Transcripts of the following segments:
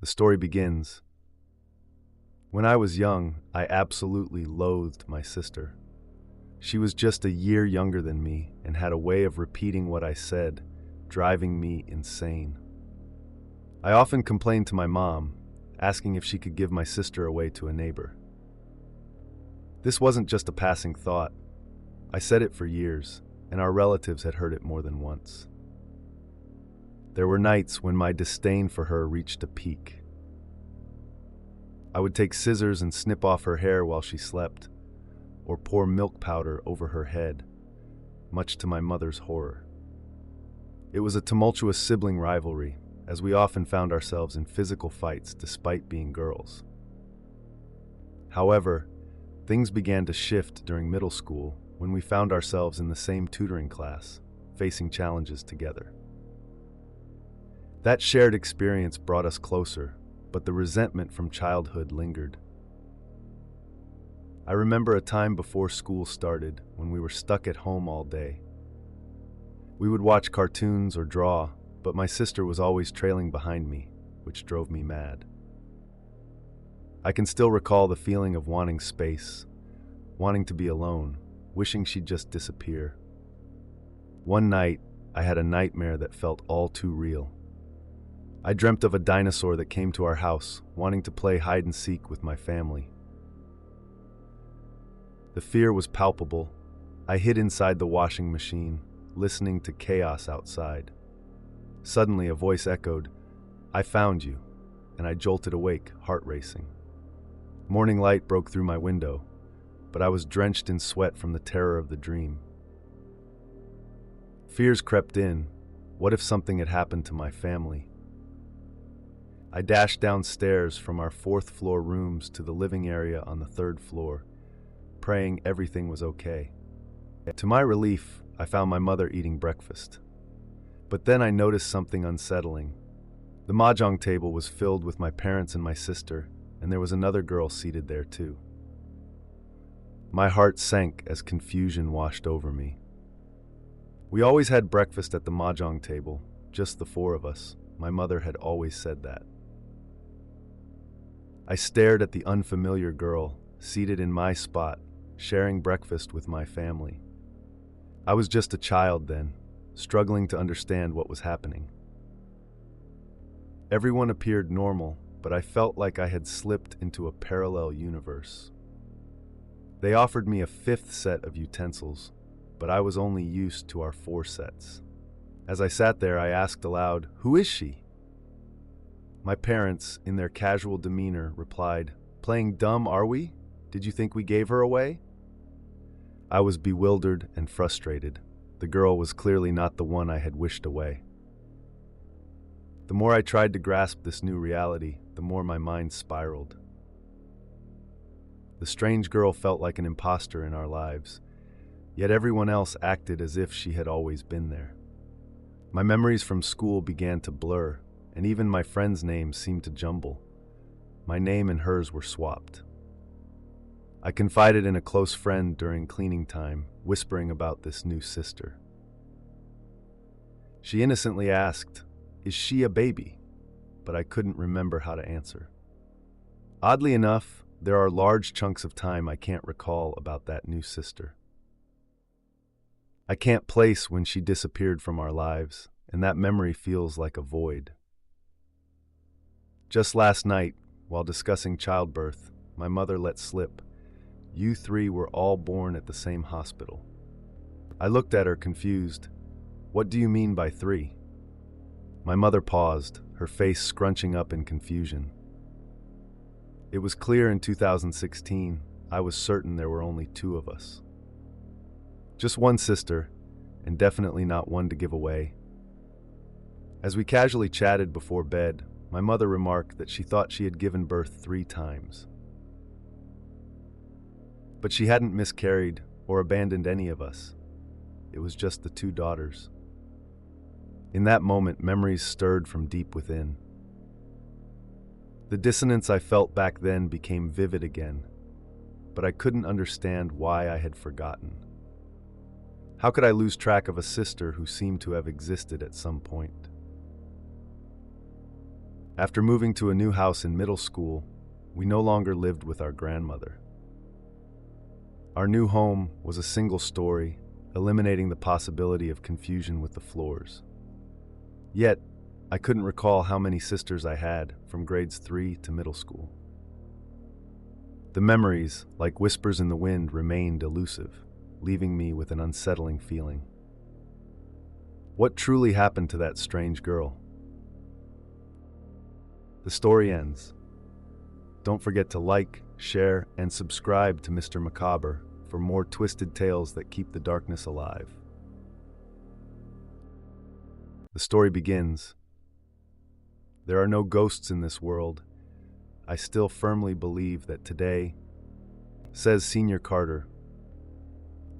The story begins. When I was young, I absolutely loathed my sister. She was just a year younger than me and had a way of repeating what I said, driving me insane. I often complained to my mom, asking if she could give my sister away to a neighbor. This wasn't just a passing thought. I said it for years, and our relatives had heard it more than once. There were nights when my disdain for her reached a peak. I would take scissors and snip off her hair while she slept, or pour milk powder over her head, much to my mother's horror. It was a tumultuous sibling rivalry, as we often found ourselves in physical fights despite being girls. However, things began to shift during middle school when we found ourselves in the same tutoring class, facing challenges together. That shared experience brought us closer, but the resentment from childhood lingered. I remember a time before school started when we were stuck at home all day. We would watch cartoons or draw, but my sister was always trailing behind me, which drove me mad. I can still recall the feeling of wanting space, wanting to be alone, wishing she'd just disappear. One night, I had a nightmare that felt all too real. I dreamt of a dinosaur that came to our house, wanting to play hide and seek with my family. The fear was palpable. I hid inside the washing machine, listening to chaos outside. Suddenly, a voice echoed, "I found you," and I jolted awake, heart racing. Morning light broke through my window, but I was drenched in sweat from the terror of the dream. Fears crept in. What if something had happened to my family? I dashed downstairs from our fourth-floor rooms to the living area on the third floor, praying everything was okay. To my relief, I found my mother eating breakfast. But then I noticed something unsettling. The mahjong table was filled with my parents and my sister, and there was another girl seated there too. My heart sank as confusion washed over me. We always had breakfast at the mahjong table, just the four of us. My mother had always said that. I stared at the unfamiliar girl, seated in my spot, sharing breakfast with my family. I was just a child then, struggling to understand what was happening. Everyone appeared normal, but I felt like I had slipped into a parallel universe. They offered me a fifth set of utensils, but I was only used to our 4 sets. As I sat there, I asked aloud, "Who is she?" My parents, in their casual demeanor, replied, "Playing dumb, are we? Did you think we gave her away?" I was bewildered and frustrated. The girl was clearly not the one I had wished away. The more I tried to grasp this new reality, the more my mind spiraled. The strange girl felt like an imposter in our lives, yet everyone else acted as if she had always been there. My memories from school began to blur, and even my friends' names seemed to jumble. My name and hers were swapped. I confided in a close friend during cleaning time, whispering about this new sister. She innocently asked, "Is she a baby?" But I couldn't remember how to answer. Oddly enough, there are large chunks of time I can't recall about that new sister. I can't place when she disappeared from our lives, and that memory feels like a void. Just last night, while discussing childbirth, my mother let slip, "You 3 were all born at the same hospital." I looked at her confused. "What do you mean by 3? My mother paused, her face scrunching up in confusion. It was clear in 2016, I was certain there were only 2 of us. Just one sister, and definitely not one to give away. As we casually chatted before bed, my mother remarked that she thought she had given birth 3 times. But she hadn't miscarried or abandoned any of us. It was just the 2 daughters. In that moment, memories stirred from deep within. The dissonance I felt back then became vivid again, but I couldn't understand why I had forgotten. How could I lose track of a sister who seemed to have existed at some point? After moving to a new house in middle school, we no longer lived with our grandmother. Our new home was a single story, eliminating the possibility of confusion with the floors. Yet, I couldn't recall how many sisters I had from grades 3 to middle school. The memories, like whispers in the wind, remained elusive, leaving me with an unsettling feeling. What truly happened to that strange girl? The story ends. Don't forget to like, share, and subscribe to Mr. Macabre for more twisted tales that keep the darkness alive. The story begins. There are no ghosts in this world. I still firmly believe that today, says Senior Carter,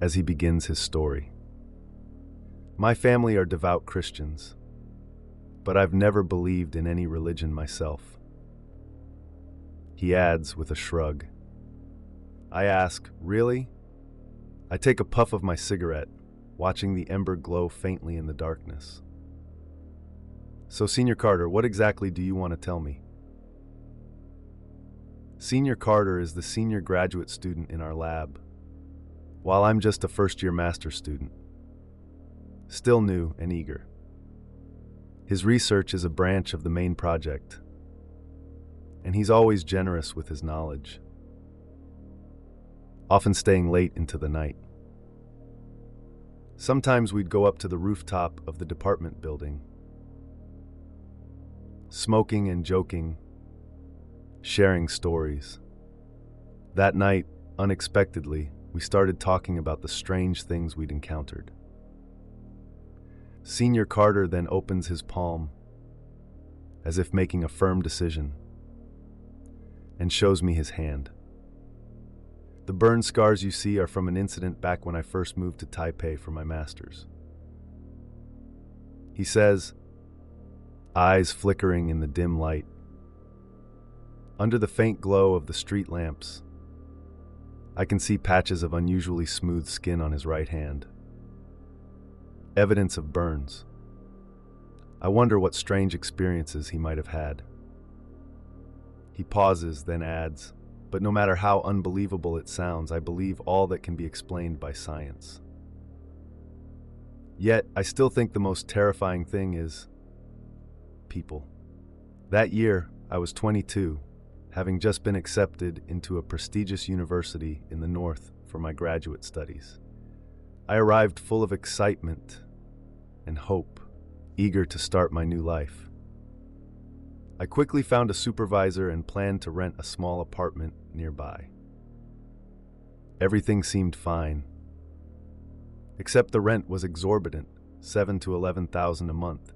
as he begins his story. My family are devout Christians, but I've never believed in any religion myself. He adds with a shrug. I ask, really? I take a puff of my cigarette, watching the ember glow faintly in the darkness. So, Senior Carter, what exactly do you want to tell me? Senior Carter is the senior graduate student in our lab, while I'm just a first-year master's student, still new and eager. His research is a branch of the main project, and he's always generous with his knowledge, often staying late into the night. Sometimes we'd go up to the rooftop of the department building, smoking and joking, sharing stories. That night, unexpectedly, we started talking about the strange things we'd encountered. Senior Carter then opens his palm, as if making a firm decision, and shows me his hand. The burn scars you see are from an incident back when I first moved to Taipei for my master's. He says, eyes flickering in the dim light. Under the faint glow of the street lamps, I can see patches of unusually smooth skin on his right hand. Evidence of burns. I wonder what strange experiences he might have had. He pauses, then adds, but no matter how unbelievable it sounds, I believe all that can be explained by science. Yet, I still think the most terrifying thing is people. That year, I was 22, having just been accepted into a prestigious university in the North for my graduate studies. I arrived full of excitement and hope, eager to start my new life. I quickly found a supervisor and planned to rent a small apartment nearby. Everything seemed fine, except the rent was exorbitant, $7,000 to $11,000 a month,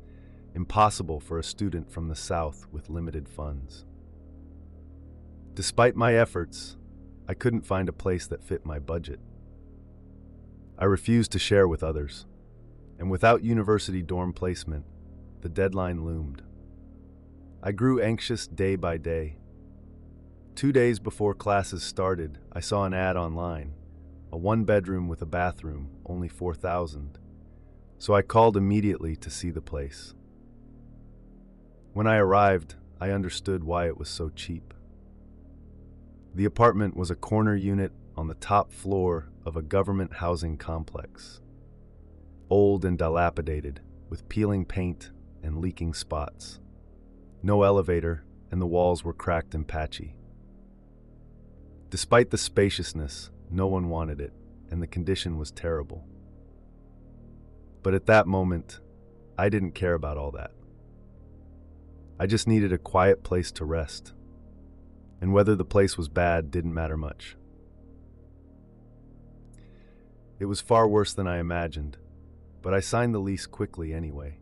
impossible for a student from the South with limited funds. Despite my efforts, I couldn't find a place that fit my budget. I refused to share with others, and without university dorm placement, the deadline loomed. I grew anxious day by day. 2 days before classes started, I saw an ad online, a one-bedroom with a bathroom, only $4,000. So I called immediately to see the place. When I arrived, I understood why it was so cheap. The apartment was a corner unit on the top floor of a government housing complex. Old and dilapidated, with peeling paint and leaking spots. No elevator, and the walls were cracked and patchy. Despite the spaciousness, no one wanted it, and the condition was terrible. But at that moment, I didn't care about all that. I just needed a quiet place to rest, and whether the place was bad didn't matter much. It was far worse than I imagined, but I signed the lease quickly anyway.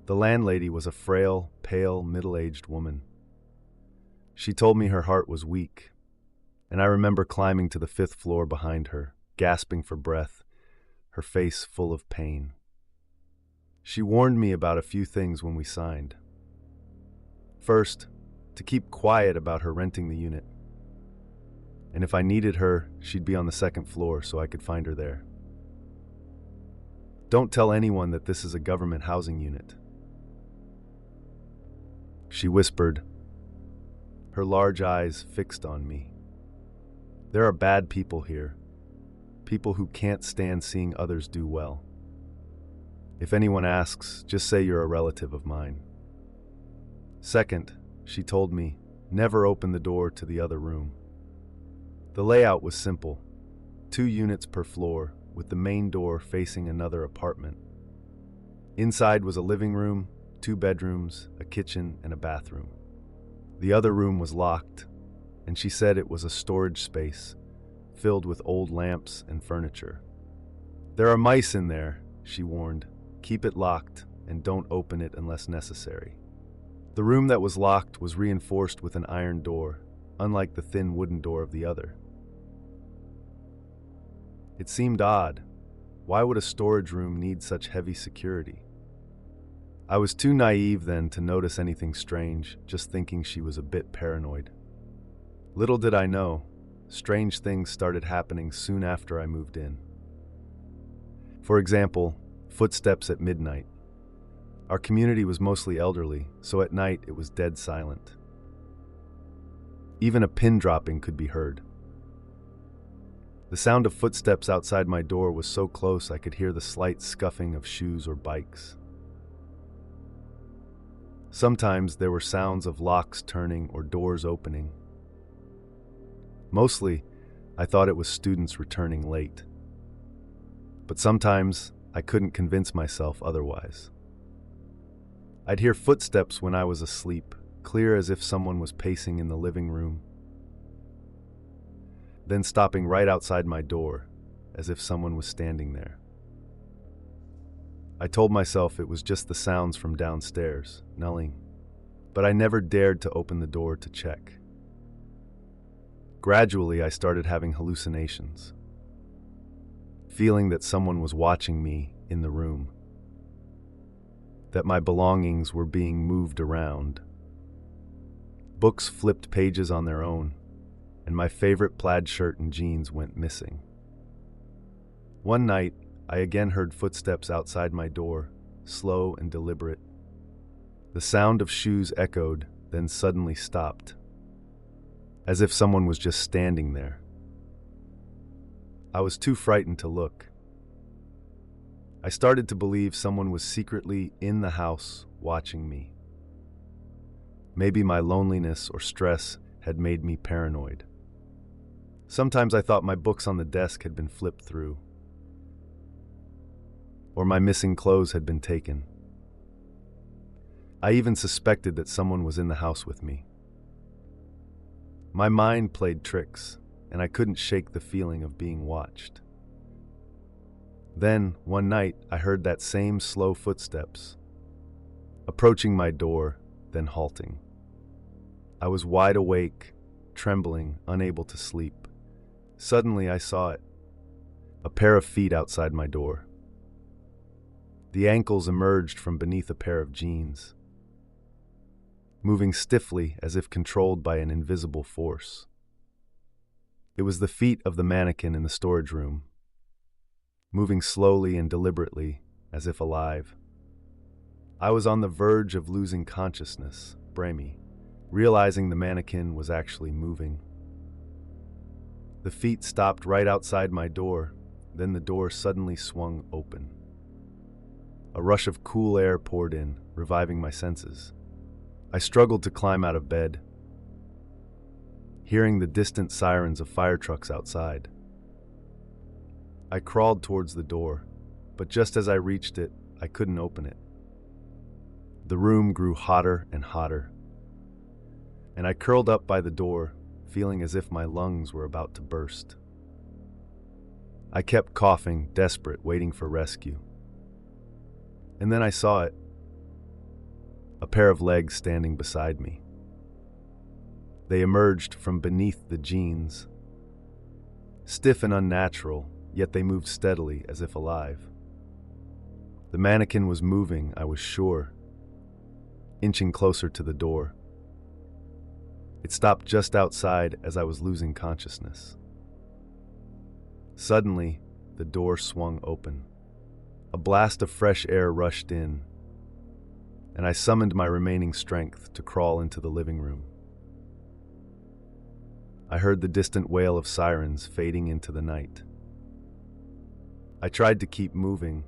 The landlady was a frail, pale, middle-aged woman. She told me her heart was weak, and I remember climbing to the 5th floor behind her, gasping for breath, her face full of pain. She warned me about a few things when we signed. First, to keep quiet about her renting the unit. And if I needed her, she'd be on the 2nd floor so I could find her there. Don't tell anyone that this is a government housing unit. she whispered, her large eyes fixed on me. There are bad people here, people who can't stand seeing others do well. If anyone asks, just say you're a relative of mine. Second, she told me, never open the door to the other room. The layout was simple, 2 units per floor, with the main door facing another apartment. Inside was a living room, 2 bedrooms, a kitchen, and a bathroom. The other room was locked, and she said it was a storage space filled with old lamps and furniture. There are mice in there, she warned. Keep it locked and don't open it unless necessary. The room that was locked was reinforced with an iron door, unlike the thin wooden door of the other. It seemed odd. Why would a storage room need such heavy security? I was too naive then to notice anything strange, just thinking she was a bit paranoid. Little did I know, strange things started happening soon after I moved in. For example, footsteps at midnight. Our community was mostly elderly, so at night it was dead silent. Even a pin dropping could be heard. The sound of footsteps outside my door was so close I could hear the slight scuffing of shoes or bikes. Sometimes there were sounds of locks turning or doors opening. Mostly, I thought it was students returning late. But sometimes, I couldn't convince myself otherwise. I'd hear footsteps when I was asleep, clear as if someone was pacing in the living room, then stopping right outside my door, as if someone was standing there. I told myself it was just the sounds from downstairs, nulling, but I never dared to open the door to check. Gradually, I started having hallucinations, feeling that someone was watching me in the room, that my belongings were being moved around. Books flipped pages on their own, and my favorite plaid shirt and jeans went missing. One night, I again heard footsteps outside my door, slow and deliberate. The sound of shoes echoed, then suddenly stopped, as if someone was just standing there. I was too frightened to look. I started to believe someone was secretly in the house watching me. Maybe my loneliness or stress had made me paranoid. Sometimes I thought my books on the desk had been flipped through, or my missing clothes had been taken. I even suspected that someone was in the house with me. My mind played tricks, and I couldn't shake the feeling of being watched. Then, one night, I heard that same slow footsteps, approaching my door, then halting. I was wide awake, trembling, unable to sleep. Suddenly, I saw it, a pair of feet outside my door. The ankles emerged from beneath a pair of jeans, moving stiffly as if controlled by an invisible force. It was the feet of the mannequin in the storage room, moving slowly and deliberately, as if alive. I was on the verge of losing consciousness, Brahmi, realizing the mannequin was actually moving. The feet stopped right outside my door, then the door suddenly swung open. A rush of cool air poured in, reviving my senses. I struggled to climb out of bed, hearing the distant sirens of fire trucks outside. I crawled towards the door, but just as I reached it, I couldn't open it. The room grew hotter and hotter, and I curled up by the door, feeling as if my lungs were about to burst. I kept coughing, desperate, waiting for rescue. And then I saw it, a pair of legs standing beside me. They emerged from beneath the jeans, stiff and unnatural, yet they moved steadily as if alive. The mannequin was moving, I was sure, inching closer to the door. It stopped just outside as I was losing consciousness. Suddenly, the door swung open. A blast of fresh air rushed in, and I summoned my remaining strength to crawl into the living room. I heard the distant wail of sirens fading into the night. I tried to keep moving,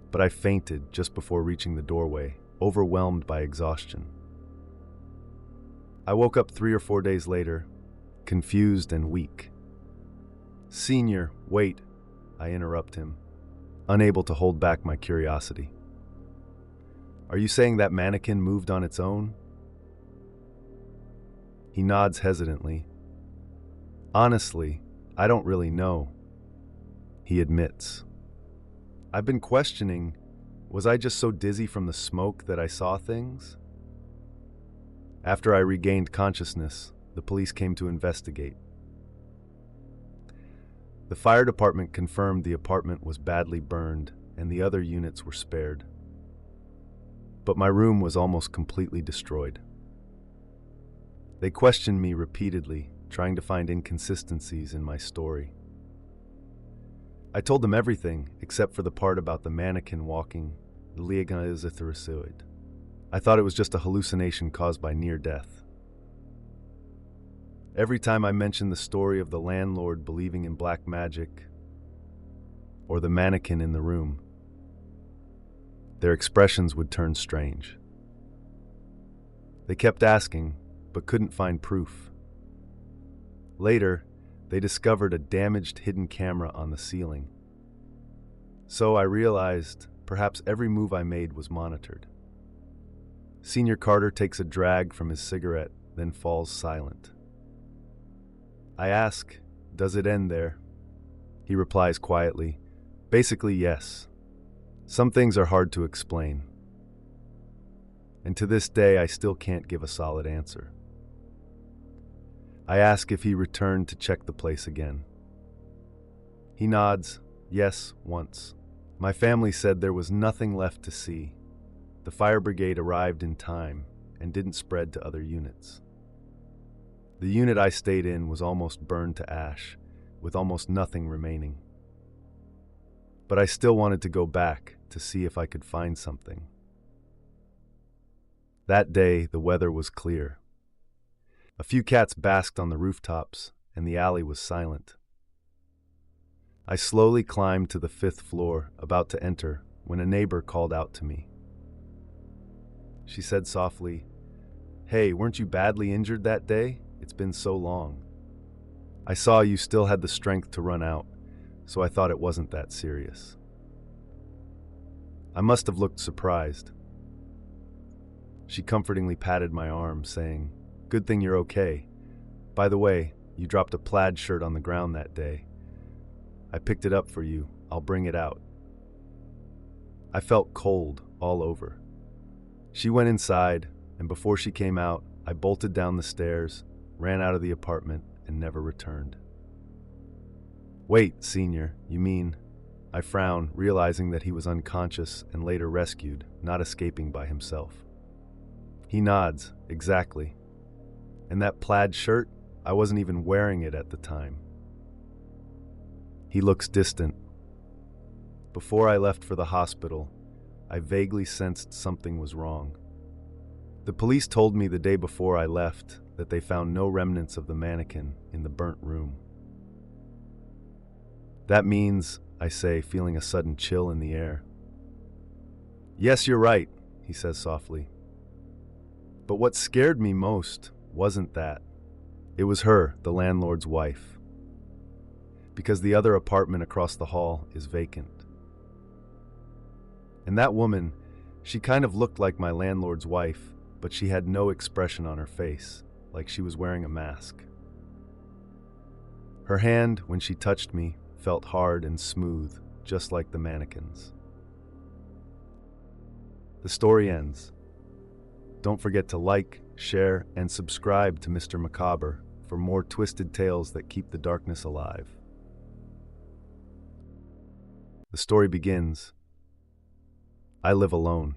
but I fainted just before reaching the doorway, overwhelmed by exhaustion. I woke up 3 or 4 days later, confused and weak. "Senior, wait," I interrupt him, unable to hold back my curiosity. "Are you saying that mannequin moved on its own?" He nods hesitantly. "Honestly, I don't really know," he admits. "I've been questioning, was I just so dizzy from the smoke that I saw things?" After I regained consciousness, the police came to investigate. The fire department confirmed the apartment was badly burned and the other units were spared. But my room was almost completely destroyed. They questioned me repeatedly, trying to find inconsistencies in my story. I told them everything except for the part about the mannequin walking the Liaganizitherasuid. I thought it was just a hallucination caused by near death. Every time I mentioned the story of the landlord believing in black magic or the mannequin in the room, their expressions would turn strange. They kept asking, but couldn't find proof. Later, they discovered a damaged hidden camera on the ceiling. So I realized perhaps every move I made was monitored. Senior Carter takes a drag from his cigarette, then falls silent. I ask, "Does it end there?" He replies quietly, "Basically, yes. Some things are hard to explain." And to this day, I still can't give a solid answer. I ask if he returned to check the place again. He nods, "Yes, once. My family said there was nothing left to see. The fire brigade arrived in time and didn't spread to other units. The unit I stayed in was almost burned to ash, with almost nothing remaining. But I still wanted to go back to see if I could find something." That day, the weather was clear. A few cats basked on the rooftops, and the alley was silent. I slowly climbed to the 5th floor, about to enter, when a neighbor called out to me. She said softly, "Hey, weren't you badly injured that day? It's been so long. I saw you still had the strength to run out, so I thought it wasn't that serious." I must have looked surprised. She comfortingly patted my arm, saying, "Good thing you're okay. By the way, you dropped a plaid shirt on the ground that day. I picked it up for you. I'll bring it out." I felt cold all over. She went inside, and before she came out, I bolted down the stairs, ran out of the apartment, and never returned. "Wait, Senior, you mean..." I frown, realizing that he was unconscious and later rescued, not escaping by himself. He nods, "Exactly. And that plaid shirt, I wasn't even wearing it at the time." He looks distant. Before I left for the hospital, I vaguely sensed something was wrong. The police told me the day before I left that they found no remnants of the mannequin in the burnt room. "That means," I say, feeling a sudden chill in the air. "Yes, you're right," he says softly. "But what scared me most wasn't that. It was her, the landlord's wife. Because the other apartment across the hall is vacant. And that woman, she kind of looked like my landlord's wife, but she had no expression on her face, like she was wearing a mask. Her hand, when she touched me, felt hard and smooth, just like the mannequin's." The story ends. Don't forget to like, share, and subscribe to Mr. Macabre for more twisted tales that keep the darkness alive. The story begins. I live alone.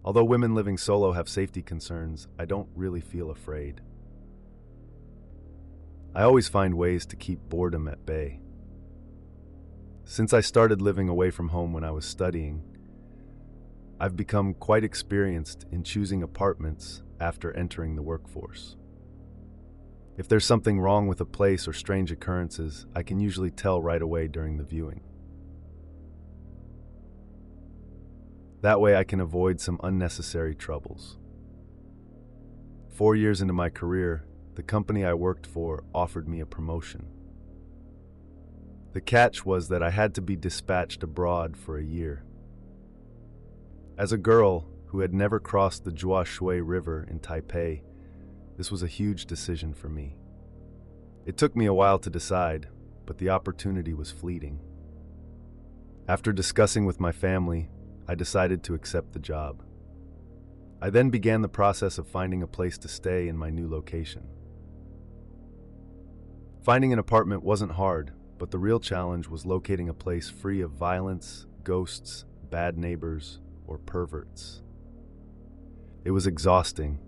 Although women living solo have safety concerns, I don't really feel afraid. I always find ways to keep boredom at bay. Since I started living away from home when I was studying, I've become quite experienced in choosing apartments after entering the workforce. If there's something wrong with a place or strange occurrences, I can usually tell right away during the viewing. That way I can avoid some unnecessary troubles. 4 years into my career, the company I worked for offered me a promotion. The catch was that I had to be dispatched abroad for a year. As a girl who had never crossed the Jua Shui River in Taipei, this was a huge decision for me. It took me a while to decide, but the opportunity was fleeting. After discussing with my family, I decided to accept the job. I then began the process of finding a place to stay in my new location. Finding an apartment wasn't hard, but the real challenge was locating a place free of violence, ghosts, bad neighbors, or perverts. It was exhausting.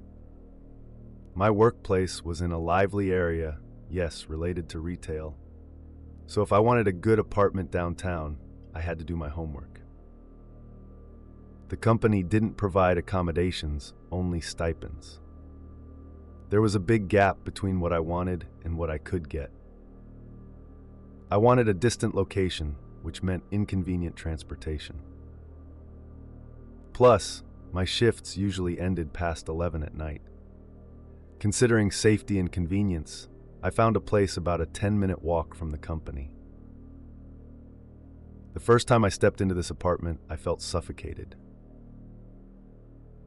My workplace was in a lively area, yes, related to retail. So if I wanted a good apartment downtown, I had to do my homework. The company didn't provide accommodations, only stipends. There was a big gap between what I wanted and what I could get. I wanted a distant location, which meant inconvenient transportation. Plus, my shifts usually ended past 11 at night. Considering safety and convenience, I found a place about a 10-minute walk from the company. The first time I stepped into this apartment, I felt suffocated.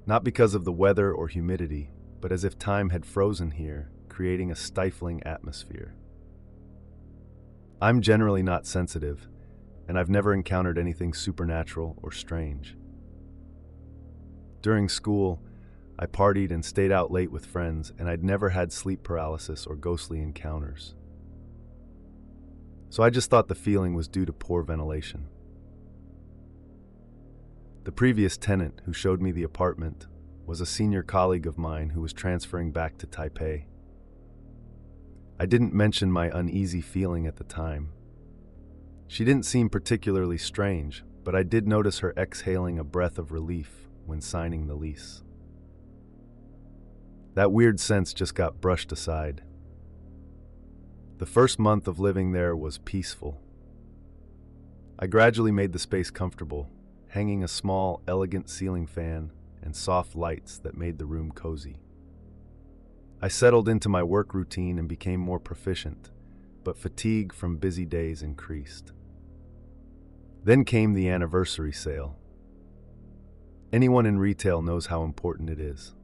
Not because of the weather or humidity, but as if time had frozen here, creating a stifling atmosphere. I'm generally not sensitive, and I've never encountered anything supernatural or strange. During school, I partied and stayed out late with friends, and I'd never had sleep paralysis or ghostly encounters. So I just thought the feeling was due to poor ventilation. The previous tenant who showed me the apartment was a senior colleague of mine who was transferring back to Taipei. I didn't mention my uneasy feeling at the time. She didn't seem particularly strange, but I did notice her exhaling a breath of relief when signing the lease. That weird sense just got brushed aside. The first month of living there was peaceful. I gradually made the space comfortable, hanging a small, elegant ceiling fan and soft lights that made the room cozy. I settled into my work routine and became more proficient, but fatigue from busy days increased. Then came the anniversary sale. Anyone in retail knows how important it is.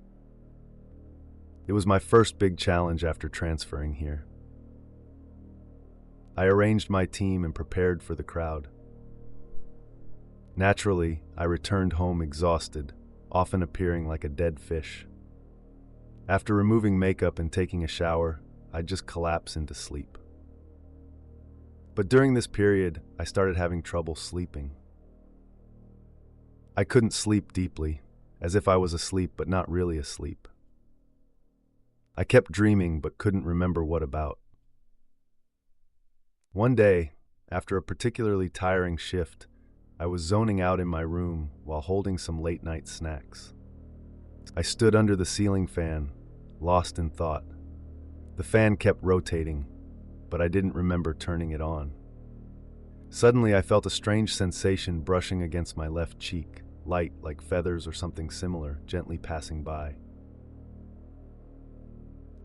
It was my first big challenge after transferring here. I arranged my team and prepared for the crowd. Naturally, I returned home exhausted, often appearing like a dead fish. After removing makeup and taking a shower, I'd just collapse into sleep. But during this period, I started having trouble sleeping. I couldn't sleep deeply, as if I was asleep but not really asleep. I kept dreaming but couldn't remember what about. One day, after a particularly tiring shift, I was zoning out in my room while holding some late-night snacks. I stood under the ceiling fan, lost in thought. The fan kept rotating, but I didn't remember turning it on. Suddenly, I felt a strange sensation brushing against my left cheek, light like feathers or something similar, gently passing by.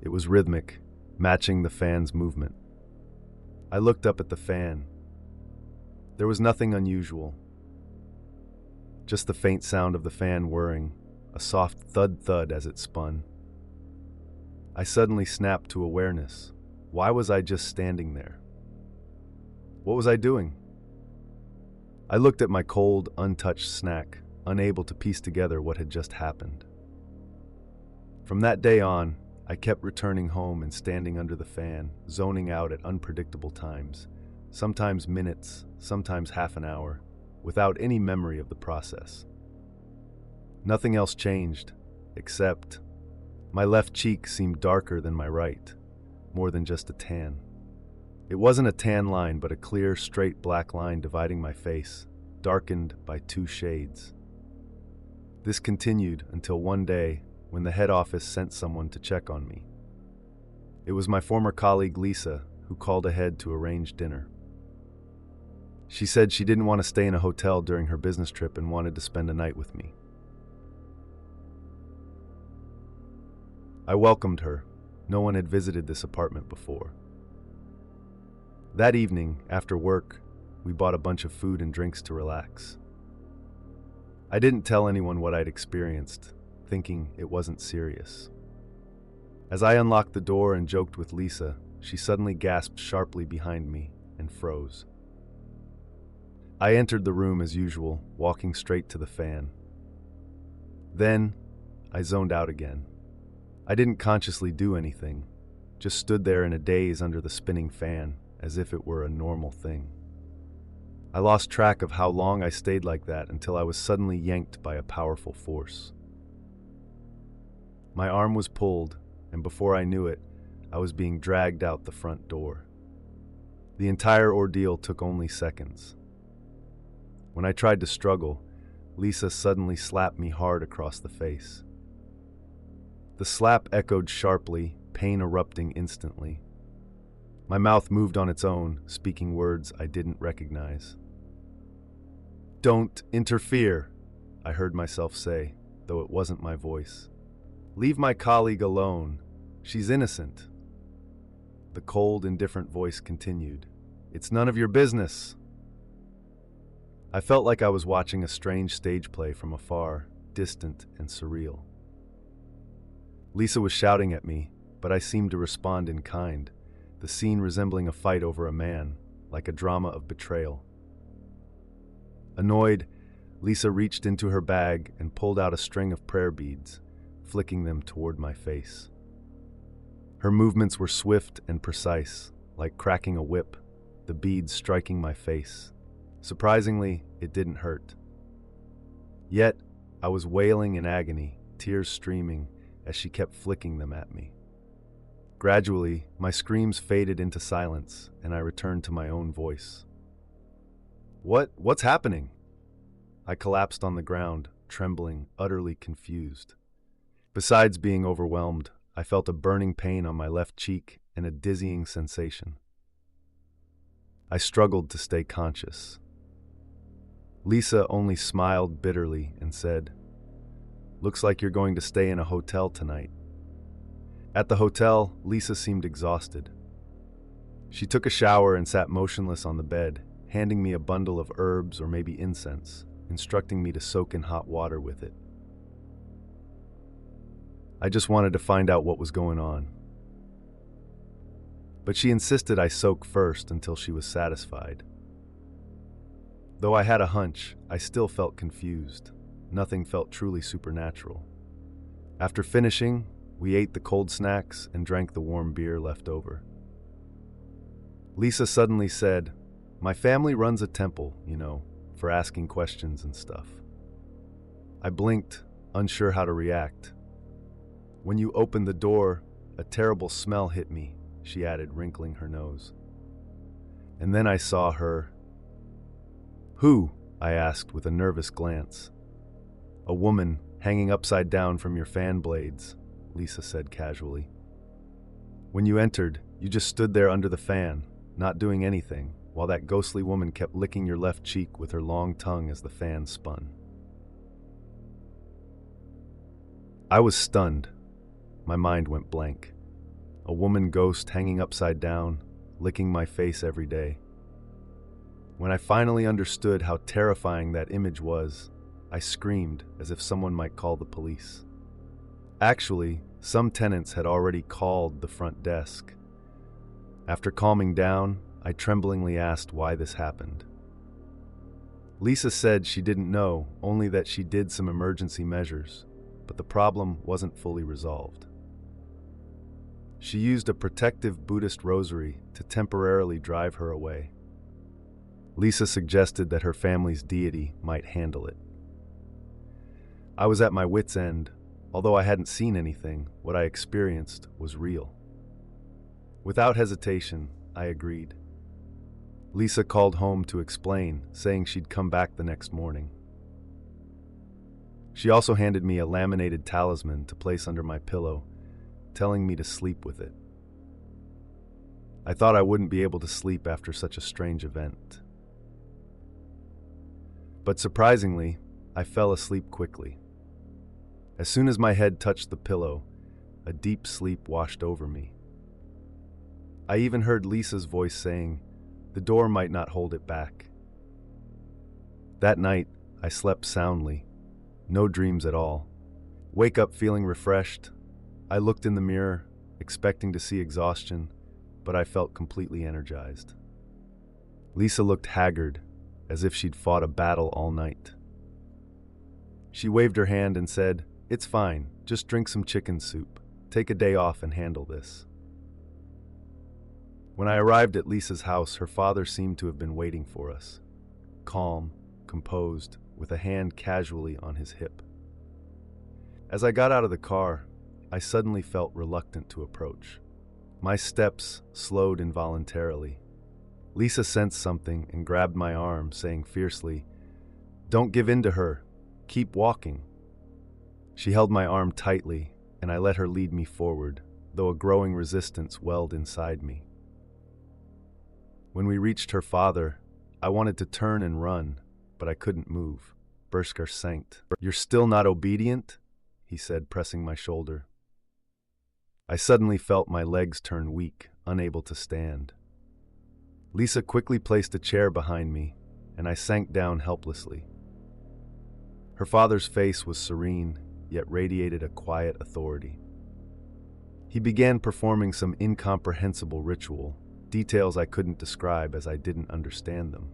It was rhythmic, matching the fan's movement. I looked up at the fan. There was nothing unusual. Just the faint sound of the fan whirring, a soft thud-thud as it spun. I suddenly snapped to awareness. Why was I just standing there? What was I doing? I looked at my cold, untouched snack, unable to piece together what had just happened. From that day on, I kept returning home and standing under the fan, zoning out at unpredictable times, sometimes minutes, sometimes half an hour, without any memory of the process. Nothing else changed, except my left cheek seemed darker than my right, more than just a tan. It wasn't a tan line, but a clear, straight black line dividing my face, darkened by 2 shades. This continued until one day when the head office sent someone to check on me. It was my former colleague Lisa who called ahead to arrange dinner. She said she didn't want to stay in a hotel during her business trip and wanted to spend a night with me. I welcomed her. No one had visited this apartment before. That evening, after work, we bought a bunch of food and drinks to relax. I didn't tell anyone what I'd experienced, thinking it wasn't serious. As I unlocked the door and joked with Lisa, she suddenly gasped sharply behind me and froze. I entered the room as usual, walking straight to the fan. Then, I zoned out again. I didn't consciously do anything, just stood there in a daze under the spinning fan, as if it were a normal thing. I lost track of how long I stayed like that until I was suddenly yanked by a powerful force. My arm was pulled, and before I knew it, I was being dragged out the front door. The entire ordeal took only seconds. When I tried to struggle, Lisa suddenly slapped me hard across the face. The slap echoed sharply, pain erupting instantly. My mouth moved on its own, speaking words I didn't recognize. "Don't interfere," I heard myself say, though it wasn't my voice. "Leave my colleague alone. She's innocent." The cold, indifferent voice continued. "It's none of your business." I felt like I was watching a strange stage play from afar, distant and surreal. Lisa was shouting at me, but I seemed to respond in kind, the scene resembling a fight over a man, like a drama of betrayal. Annoyed, Lisa reached into her bag and pulled out a string of prayer beads, flicking them toward my face. Her movements were swift and precise, like cracking a whip, the beads striking my face. Surprisingly, it didn't hurt. Yet, I was wailing in agony, tears streaming, as she kept flicking them at me. Gradually, my screams faded into silence, and I returned to my own voice. What's happening?" I collapsed on the ground, trembling, utterly confused. Besides being overwhelmed, I felt a burning pain on my left cheek and a dizzying sensation. I struggled to stay conscious. Lisa only smiled bitterly and said, "Looks like you're going to stay in a hotel tonight." At the hotel, Lisa seemed exhausted. She took a shower and sat motionless on the bed, handing me a bundle of herbs or maybe incense, instructing me to soak in hot water with it. I just wanted to find out what was going on. But she insisted I soak first until she was satisfied. Though I had a hunch, I still felt confused. Nothing felt truly supernatural. After finishing, we ate the cold snacks and drank the warm beer left over. Lisa suddenly said, "My family runs a temple, for asking questions and stuff." I blinked, unsure how to react. "When you opened the door, a terrible smell hit me," she added, wrinkling her nose. And then I saw her. "Who?" I asked with a nervous glance. "A woman hanging upside down from your fan blades," Lisa said casually. "When you entered, you just stood there under the fan, not doing anything, while that ghostly woman kept licking your left cheek with her long tongue as the fan spun." I was stunned. My mind went blank. A woman ghost hanging upside down, licking my face every day. When I finally understood how terrifying that image was, I screamed as if someone might call the police. Actually, some tenants had already called the front desk. After calming down, I tremblingly asked why this happened. Lisa said she didn't know, only that she did some emergency measures, but the problem wasn't fully resolved. She used a protective Buddhist rosary to temporarily drive her away. Lisa suggested that her family's deity might handle it. I was at my wit's end. Although I hadn't seen anything, what I experienced was real. Without hesitation, I agreed. Lisa called home to explain, saying she'd come back the next morning. She also handed me a laminated talisman to place under my pillow, telling me to sleep with it. I thought I wouldn't be able to sleep after such a strange event. But surprisingly, I fell asleep quickly. As soon as my head touched the pillow, a deep sleep washed over me. I even heard Lisa's voice saying, "The door might not hold it back." That night, I slept soundly, no dreams at all. Wake up feeling refreshed. I looked in the mirror, expecting to see exhaustion, but I felt completely energized. Lisa looked haggard, as if she'd fought a battle all night. She waved her hand and said, "It's fine, just drink some chicken soup. Take a day off and handle this." When I arrived at Lisa's house, her father seemed to have been waiting for us. Calm, composed, with a hand casually on his hip. As I got out of the car, I suddenly felt reluctant to approach. My steps slowed involuntarily. Lisa sensed something and grabbed my arm, saying fiercely, "Don't give in to her. Keep walking." She held my arm tightly, and I let her lead me forward, though a growing resistance welled inside me. When we reached her father, I wanted to turn and run, but I couldn't move. Bersker sank. "You're still not obedient?" he said, pressing my shoulder. I suddenly felt my legs turn weak, unable to stand. Lisa quickly placed a chair behind me, and I sank down helplessly. Her father's face was serene, yet radiated a quiet authority. He began performing some incomprehensible ritual, details I couldn't describe as I didn't understand them.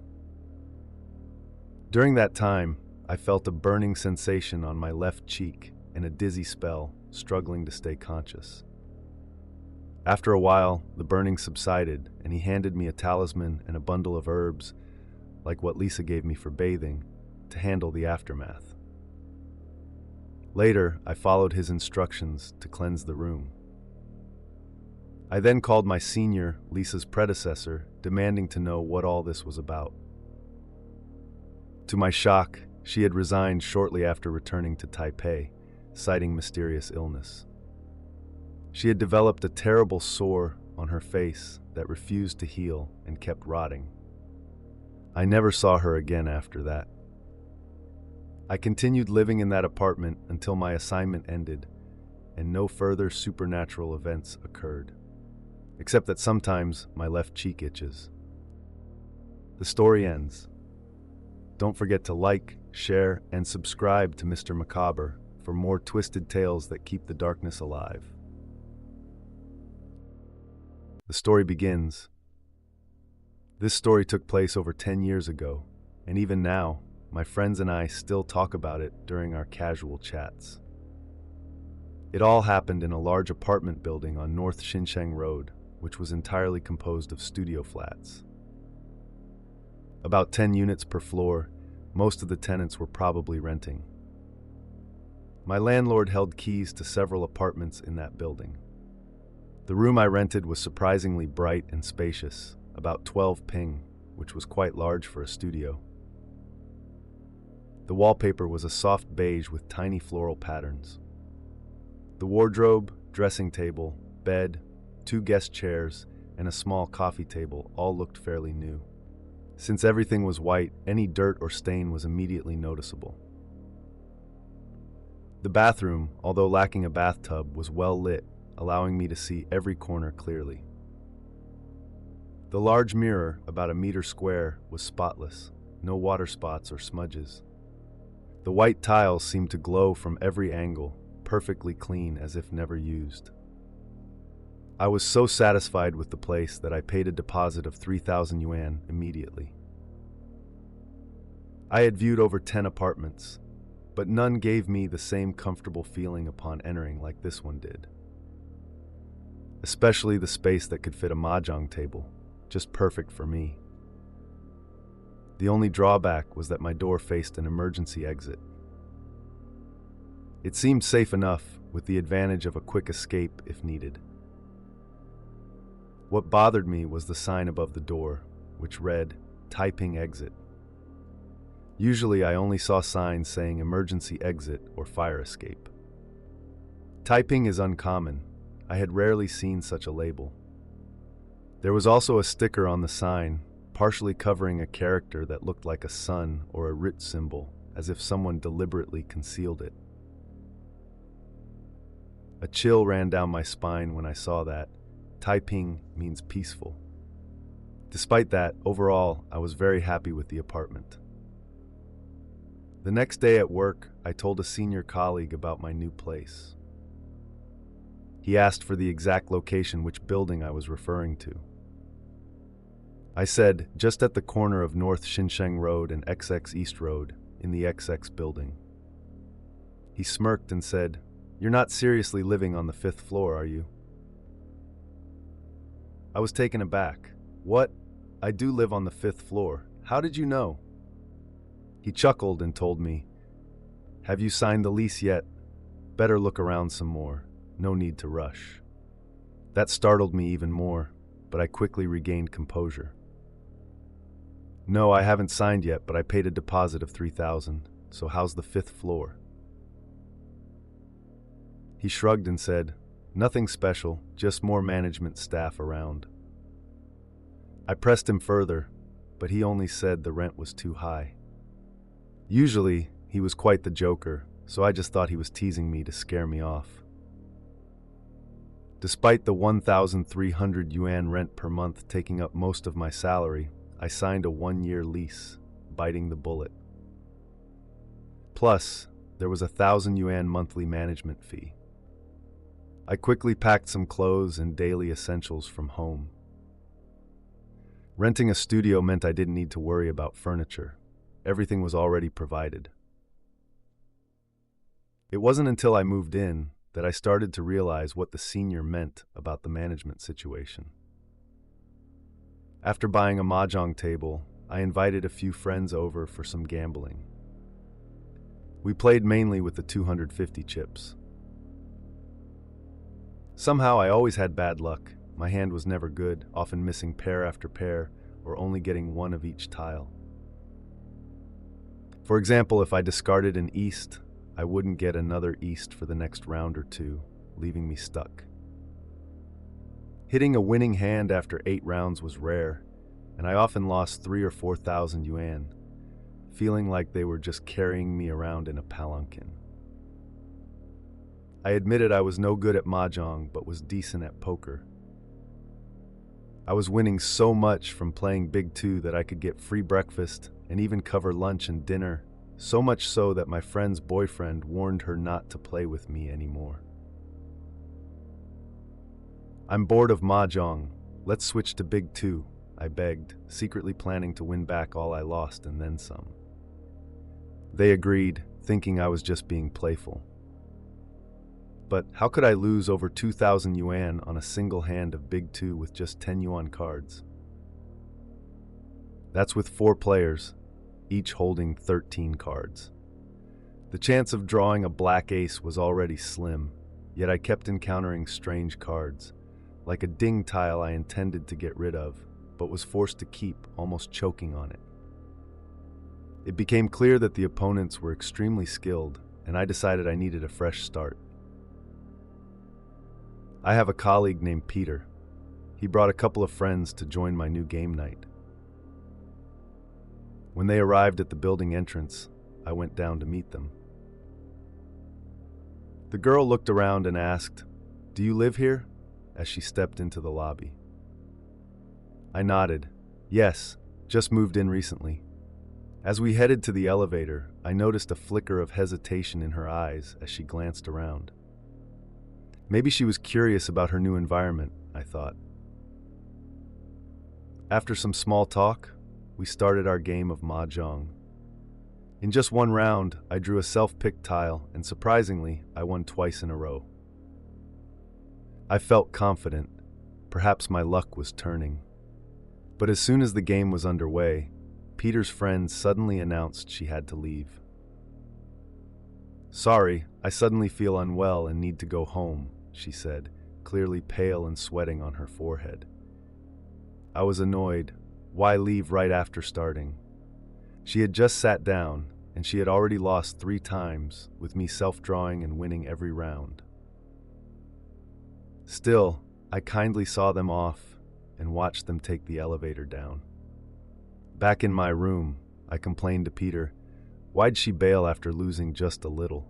During that time, I felt a burning sensation on my left cheek and a dizzy spell, struggling to stay conscious. After a while, the burning subsided, and he handed me a talisman and a bundle of herbs, like what Lisa gave me for bathing, to handle the aftermath. Later, I followed his instructions to cleanse the room. I then called my senior, Lisa's predecessor, demanding to know what all this was about. To my shock, she had resigned shortly after returning to Taipei, citing mysterious illness. She had developed a terrible sore on her face that refused to heal and kept rotting. I never saw her again after that. I continued living in that apartment until my assignment ended, and no further supernatural events occurred, except that sometimes my left cheek itches. The story ends. Don't forget to like, share, and subscribe to Mr. Macabre for more twisted tales that keep the darkness alive. The story begins. This story took place over 10 years ago, and even now, my friends and I still talk about it during our casual chats. It all happened in a large apartment building on North Xinsheng Road, which was entirely composed of studio flats. About 10 units per floor, most of the tenants were probably renting. My landlord held keys to several apartments in that building. The room I rented was surprisingly bright and spacious, about 12 ping, which was quite large for a studio. The wallpaper was a soft beige with tiny floral patterns. The wardrobe, dressing table, bed, 2 guest chairs, and a small coffee table all looked fairly new. Since everything was white, any dirt or stain was immediately noticeable. The bathroom, although lacking a bathtub, was well lit, allowing me to see every corner clearly. The large mirror, about a meter square, was spotless, no water spots or smudges. The white tiles seemed to glow from every angle, perfectly clean as if never used. I was so satisfied with the place that I paid a deposit of 3,000 yuan immediately. I had viewed over 10 apartments, but none gave me the same comfortable feeling upon entering like this one did. Especially the space that could fit a mahjong table, just perfect for me. The only drawback was that my door faced an emergency exit. It seemed safe enough, with the advantage of a quick escape if needed. What bothered me was the sign above the door, which read, "Taiping Exit." Usually, I only saw signs saying emergency exit or fire escape. Typing is uncommon. I had rarely seen such a label. There was also a sticker on the sign, partially covering a character that looked like a sun or a writ symbol, as if someone deliberately concealed it. A chill ran down my spine when I saw that. Taiping means peaceful. Despite that, overall, I was very happy with the apartment. The next day at work, I told a senior colleague about my new place. He asked for the exact location, which building I was referring to. I said, just at the corner of North Xinsheng Road and XX East Road, in the XX building. He smirked and said, "You're not seriously living on the 5th floor, are you?" I was taken aback. "What? I do live on the 5th floor. How did you know?" He chuckled and told me, "Have you signed the lease yet? Better look around some more. No need to rush." That startled me even more, but I quickly regained composure. "No, I haven't signed yet, but I paid a deposit of $3,000, so how's the 5th floor?" He shrugged and said, "Nothing special, just more management staff around." I pressed him further, but he only said the rent was too high. Usually, he was quite the joker, so I just thought he was teasing me to scare me off. Despite the 1,300 yuan rent per month taking up most of my salary, I signed a 1-year lease, biting the bullet. Plus, there was a 1,000 yuan monthly management fee. I quickly packed some clothes and daily essentials from home. Renting a studio meant I didn't need to worry about furniture. Everything was already provided. It wasn't until I moved in that I started to realize what the senior meant about the management situation. After buying a mahjong table, I invited a few friends over for some gambling. We played mainly with the 250 chips. Somehow I always had bad luck. My hand was never good, often missing pair after pair, or only getting one of each tile. For example, if I discarded an east, I wouldn't get another east for the next round or two, leaving me stuck. Hitting a winning hand after 8 rounds was rare, and I often lost 3,000 or 4,000 yuan, feeling like they were just carrying me around in a palanquin. I admitted I was no good at mahjong, but was decent at poker. I was winning so much from playing Big Two that I could get free breakfast and even cover lunch and dinner, so much so that my friend's boyfriend warned her not to play with me anymore. "I'm bored of mahjong. Let's switch to Big Two," I begged, secretly planning to win back all I lost and then some. They agreed, thinking I was just being playful. But how could I lose over 2,000 yuan on a single hand of Big Two with just 10 yuan cards? That's with 4 players, each holding 13 cards. The chance of drawing a black ace was already slim, yet I kept encountering strange cards, like a ding tile I intended to get rid of, but was forced to keep, almost choking on it. It became clear that the opponents were extremely skilled, and I decided I needed a fresh start. I have a colleague named Peter. He brought a couple of friends to join my new game night. When they arrived at the building entrance, I went down to meet them. The girl looked around and asked, "Do you live here?" as she stepped into the lobby. I nodded. "Yes, just moved in recently." As we headed to the elevator, I noticed a flicker of hesitation in her eyes as she glanced around. Maybe she was curious about her new environment, I thought. After some small talk, we started our game of mahjong. In just one round, I drew a self-picked tile, and surprisingly, I won twice in a row. I felt confident. Perhaps my luck was turning. But as soon as the game was underway, Peter's friend suddenly announced she had to leave. "Sorry, I suddenly feel unwell and need to go home," she said, clearly pale and sweating on her forehead. I was annoyed. Why leave right after starting? She had just sat down, and she had already lost 3 times, with me self-drawing and winning every round. Still, I kindly saw them off and watched them take the elevator down. Back in my room, I complained to Peter, "Why'd she bail after losing just a little?"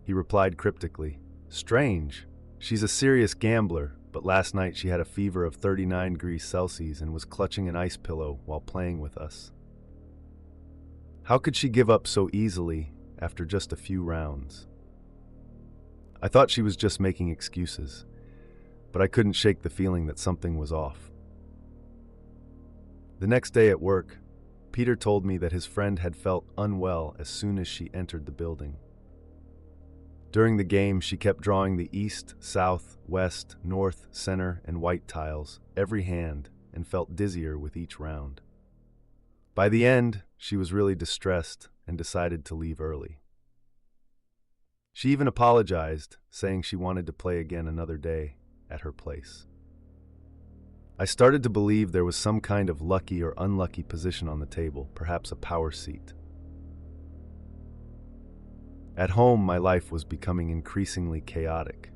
He replied cryptically, "Strange. She's a serious gambler, but last night she had a fever of 39 degrees Celsius and was clutching an ice pillow while playing with us. How could she give up so easily after just a few rounds?" I thought she was just making excuses, but I couldn't shake the feeling that something was off. The next day at work, Peter told me that his friend had felt unwell as soon as she entered the building. During the game, she kept drawing the east, south, west, north, center, and white tiles, every hand, and felt dizzier with each round. By the end, she was really distressed and decided to leave early. She even apologized, saying she wanted to play again another day at her place. I started to believe there was some kind of lucky or unlucky position on the table, perhaps a power seat. At home, my life was becoming increasingly chaotic.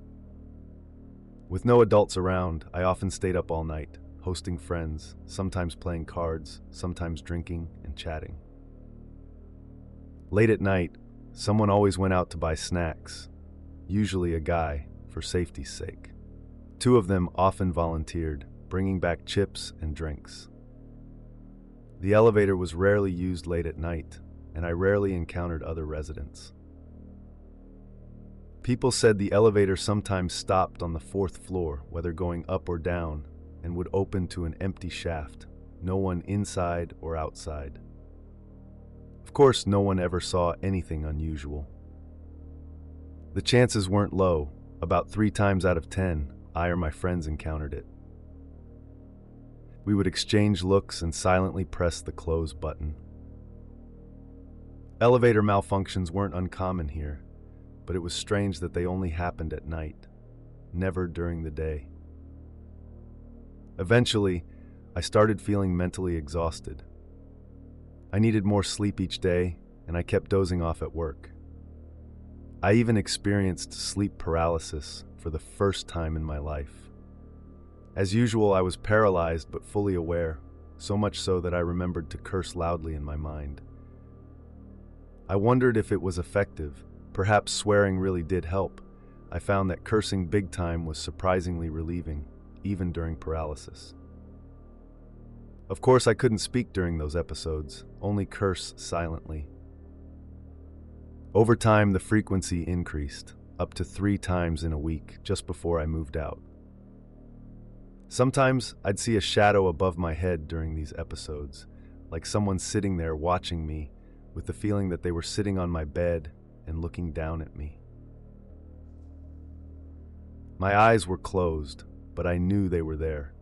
With no adults around, I often stayed up all night, hosting friends, sometimes playing cards, sometimes drinking and chatting. Late at night, someone always went out to buy snacks, usually a guy, for safety's sake. 2 of them often volunteered, bringing back chips and drinks. The elevator was rarely used late at night, and I rarely encountered other residents. People said the elevator sometimes stopped on the 4th floor, whether going up or down, and would open to an empty shaft, no one inside or outside. Of course, no one ever saw anything unusual. The chances weren't low. About 3 times out of 10, I or my friends encountered it. We would exchange looks and silently press the close button. Elevator malfunctions weren't uncommon here, but it was strange that they only happened at night, never during the day. Eventually, I started feeling mentally exhausted. I needed more sleep each day, and I kept dozing off at work. I even experienced sleep paralysis for the first time in my life. As usual, I was paralyzed but fully aware, so much so that I remembered to curse loudly in my mind. I wondered if it was effective. Perhaps swearing really did help. I found that cursing big time was surprisingly relieving, even during paralysis. Of course, I couldn't speak during those episodes, only curse silently. Over time, the frequency increased, up to 3 times in a week, just before I moved out. Sometimes I'd see a shadow above my head during these episodes, like someone sitting there watching me, with the feeling that they were sitting on my bed and looking down at me. My eyes were closed, but I knew they were there.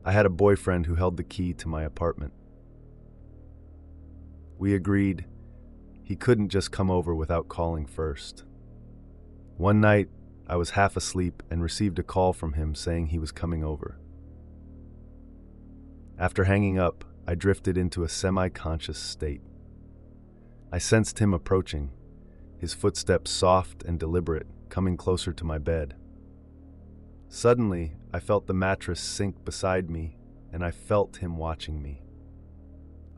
I had a boyfriend who held the key to my apartment. We agreed he couldn't just come over without calling first. One night, I was half asleep and received a call from him saying he was coming over. After hanging up, I drifted into a semi-conscious state. I sensed him approaching, his footsteps soft and deliberate, coming closer to my bed. Suddenly, I felt the mattress sink beside me, and I felt him watching me.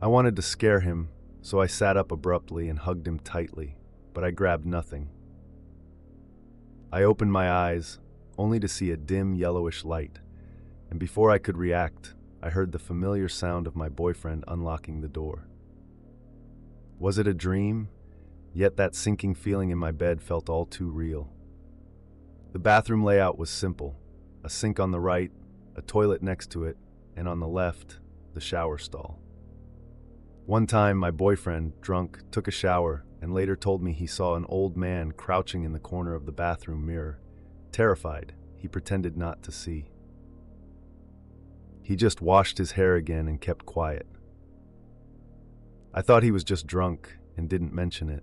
I wanted to scare him, so I sat up abruptly and hugged him tightly, but I grabbed nothing. I opened my eyes, only to see a dim yellowish light, and before I could react, I heard the familiar sound of my boyfriend unlocking the door. Was it a dream? Yet that sinking feeling in my bed felt all too real. The bathroom layout was simple: a sink on the right, a toilet next to it, and on the left, the shower stall. One time, my boyfriend, drunk, took a shower and later told me he saw an old man crouching in the corner of the bathroom mirror. Terrified, he pretended not to see. He just washed his hair again and kept quiet. I thought he was just drunk and didn't mention it.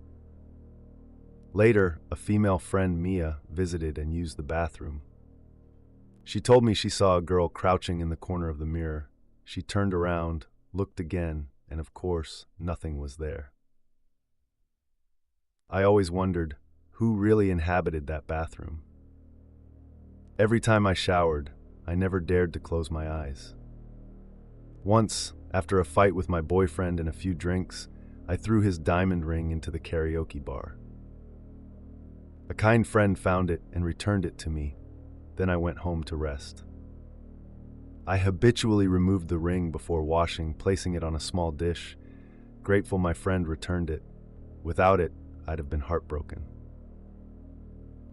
Later, a female friend, Mia, visited and used the bathroom. She told me she saw a girl crouching in the corner of the mirror. She turned around, looked again, and of course, nothing was there. I always wondered who really inhabited that bathroom. Every time I showered, I never dared to close my eyes. Once, after a fight with my boyfriend and a few drinks, I threw his diamond ring into the karaoke bar. A kind friend found it and returned it to me. Then I went home to rest. I habitually removed the ring before washing, placing it on a small dish. Grateful my friend returned it. Without it, I'd have been heartbroken.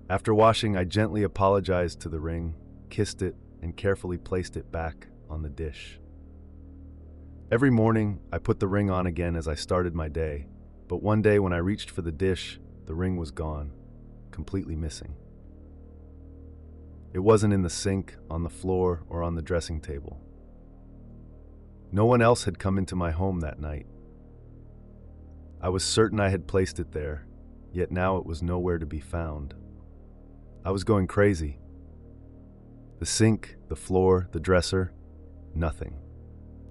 After washing, I gently apologized to the ring, kissed it, and carefully placed it back on the dish. Every morning, I put the ring on again as I started my day, but one day when I reached for the dish, the ring was gone, completely missing. It wasn't in the sink, on the floor, or on the dressing table. No one else had come into my home that night. I was certain I had placed it there, yet now it was nowhere to be found. I was going crazy. The sink, the floor, the dresser, nothing.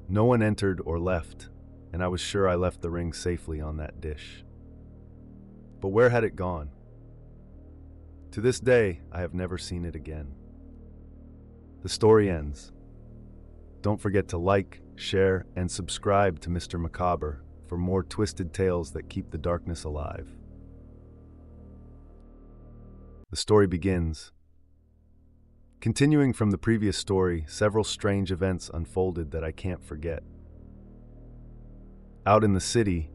No one entered or left, and I was sure I left the ring safely on that dish. But where had it gone? To this day, I have never seen it again. The story ends. Don't forget to like, share, and subscribe to Mr. Macabre for more twisted tales that keep the darkness alive. The story begins. Continuing from the previous story, several strange events unfolded that I can't forget. Out in the city,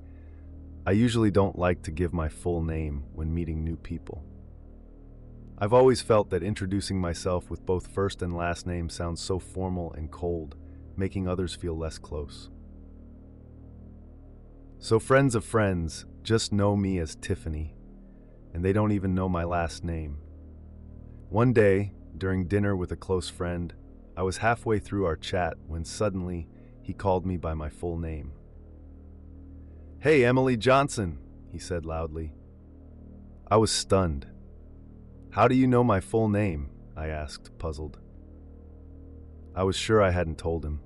I usually don't like to give my full name when meeting new people. I've always felt that introducing myself with both first and last name sounds so formal and cold, making others feel less close. So friends of friends just know me as Tiffany, and they don't even know my last name. One day, during dinner with a close friend, I was halfway through our chat when suddenly he called me by my full name. "Hey, Emily Johnson," he said loudly. I was stunned. "How do you know my full name?" I asked, puzzled. I was sure I hadn't told him.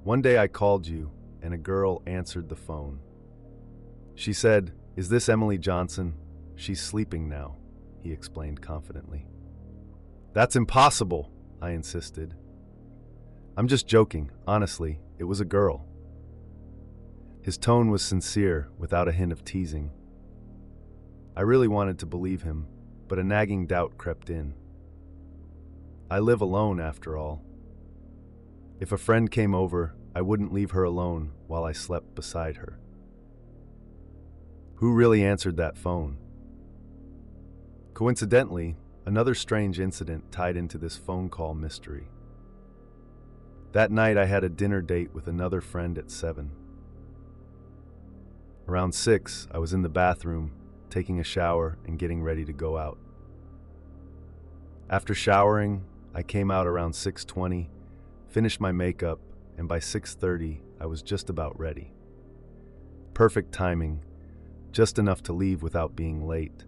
"One day I called you, and a girl answered the phone. She said, 'Is this Emily Johnson? She's sleeping now,'" he explained confidently. "That's impossible," I insisted. "I'm just joking. Honestly, it was a girl." His tone was sincere, without a hint of teasing. I really wanted to believe him, but a nagging doubt crept in. I live alone, after all. If a friend came over, I wouldn't leave her alone while I slept beside her. Who really answered that phone? Coincidentally, another strange incident tied into this phone call mystery. That night I had a dinner date with another friend at 7. Around 6, I was in the bathroom, taking a shower and getting ready to go out. After showering, I came out around 6:20, finished my makeup, and by 6:30, I was just about ready. Perfect timing, just enough to leave without being late.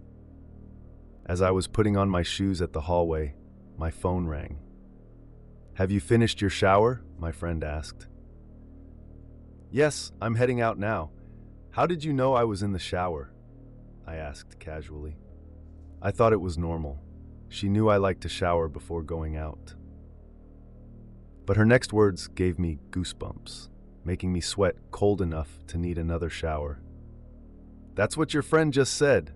As I was putting on my shoes at the hallway, my phone rang. "Have you finished your shower?" my friend asked. "Yes, I'm heading out now. How did you know I was in the shower?" I asked casually. I thought it was normal. She knew I liked to shower before going out. But her next words gave me goosebumps, making me sweat cold enough to need another shower. "That's what your friend just said.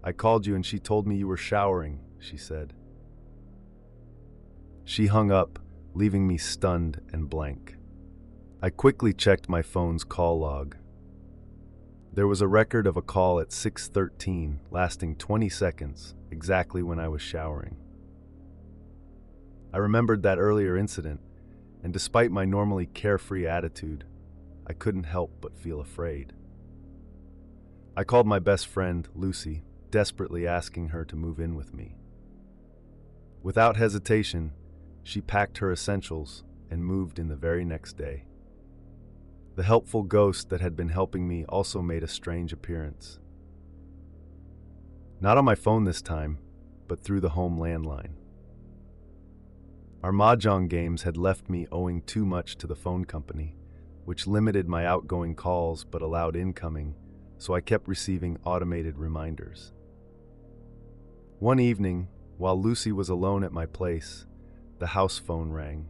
I called you and she told me you were showering," she said. She hung up, leaving me stunned and blank. I quickly checked my phone's call log. There was a record of a call at 6:13, lasting 20 seconds, exactly when I was showering. I remembered that earlier incident, and despite my normally carefree attitude, I couldn't help but feel afraid. I called my best friend, Lucy, desperately asking her to move in with me. Without hesitation, she packed her essentials and moved in the very next day. The helpful ghost that had been helping me also made a strange appearance. Not on my phone this time, but through the home landline. Our mahjong games had left me owing too much to the phone company, which limited my outgoing calls but allowed incoming, so I kept receiving automated reminders. One evening, while Lucy was alone at my place, the house phone rang.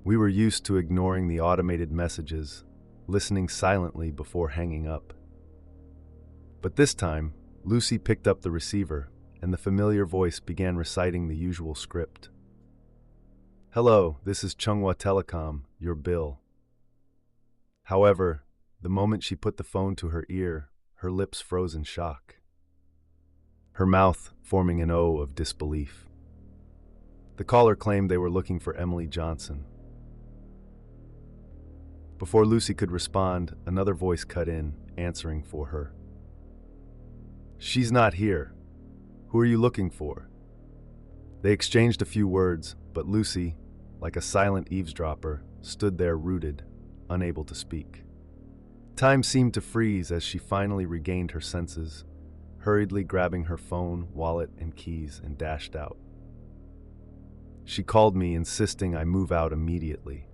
We were used to ignoring the automated messages, listening silently before hanging up. But this time, Lucy picked up the receiver, and the familiar voice began reciting the usual script. "Hello, this is Chunghwa Telecom, your bill." However, the moment she put the phone to her ear, her lips froze in shock, her mouth forming an O of disbelief. The caller claimed they were looking for Emily Johnson. Before Lucy could respond, another voice cut in, answering for her. "She's not here. Who are you looking for?" They exchanged a few words, but Lucy, like a silent eavesdropper, stood there rooted, unable to speak. Time seemed to freeze as she finally regained her senses, hurriedly grabbing her phone, wallet, and keys, and dashed out. She called me, insisting I move out immediately.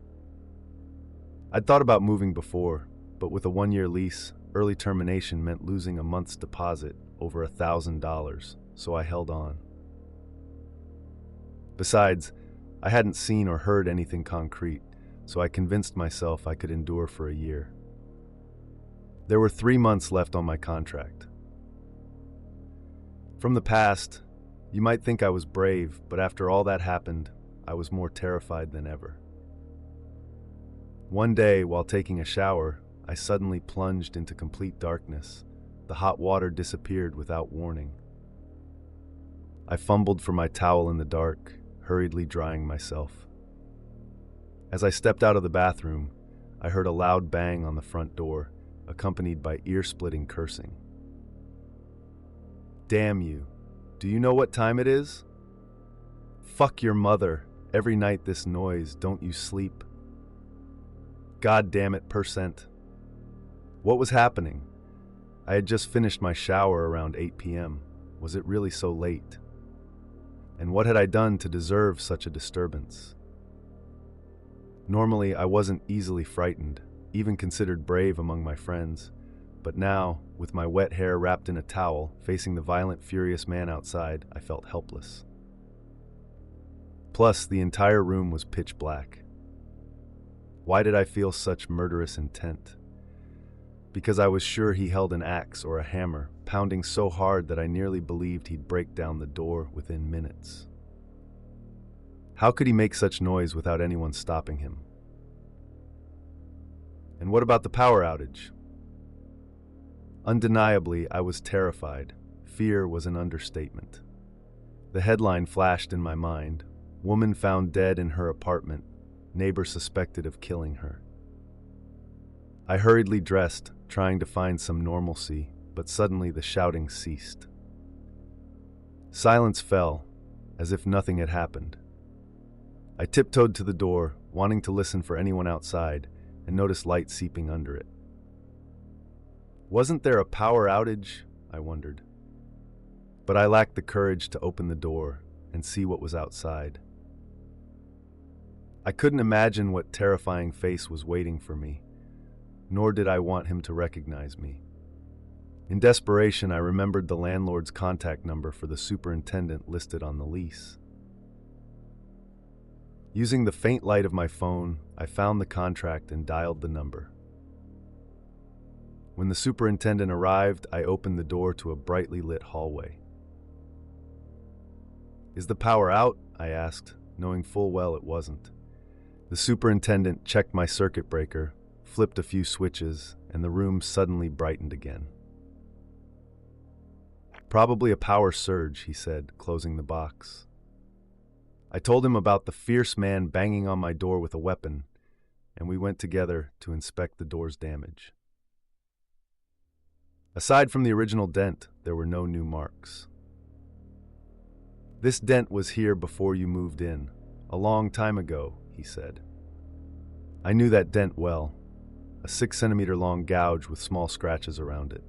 I'd thought about moving before, but with a 1-year lease, early termination meant losing a month's deposit, over $1,000, so I held on. Besides, I hadn't seen or heard anything concrete, so I convinced myself I could endure for a year. There were 3 months left on my contract. From the past, you might think I was brave, but after all that happened, I was more terrified than ever. One day, while taking a shower, I suddenly plunged into complete darkness. The hot water disappeared without warning. I fumbled for my towel in the dark, hurriedly drying myself. As I stepped out of the bathroom, I heard a loud bang on the front door, accompanied by ear-splitting cursing. "Damn you. Do you know what time it is? Fuck your mother. Every night this noise, don't you sleep? God damn it, %." What was happening? I had just finished my shower around 8 p.m. Was it really so late? And what had I done to deserve such a disturbance? Normally, I wasn't easily frightened, even considered brave among my friends, but now, with my wet hair wrapped in a towel, facing the violent, furious man outside, I felt helpless. Plus, the entire room was pitch black. Why did I feel such murderous intent? Because I was sure he held an axe or a hammer, pounding so hard that I nearly believed he'd break down the door within minutes. How could he make such noise without anyone stopping him? And what about the power outage? Undeniably, I was terrified. Fear was an understatement. The headline flashed in my mind: "Woman found dead in her apartment. Neighbor suspected of killing her." I hurriedly dressed, trying to find some normalcy, but suddenly the shouting ceased. Silence fell, as if nothing had happened. I tiptoed to the door, wanting to listen for anyone outside, and noticed light seeping under it. Wasn't there a power outage? I wondered. But I lacked the courage to open the door and see what was outside. I couldn't imagine what terrifying face was waiting for me, nor did I want him to recognize me. In desperation, I remembered the landlord's contact number for the superintendent listed on the lease. Using the faint light of my phone, I found the contract and dialed the number. When the superintendent arrived, I opened the door to a brightly lit hallway. "Is the power out?" I asked, knowing full well it wasn't. The superintendent checked my circuit breaker, flipped a few switches, and the room suddenly brightened again. "Probably a power surge," he said, closing the box. I told him about the fierce man banging on my door with a weapon, and we went together to inspect the door's damage. Aside from the original dent, there were no new marks. "This dent was here before you moved in, a long time ago," he said. I knew that dent well, a 6-centimeter long gouge with small scratches around it.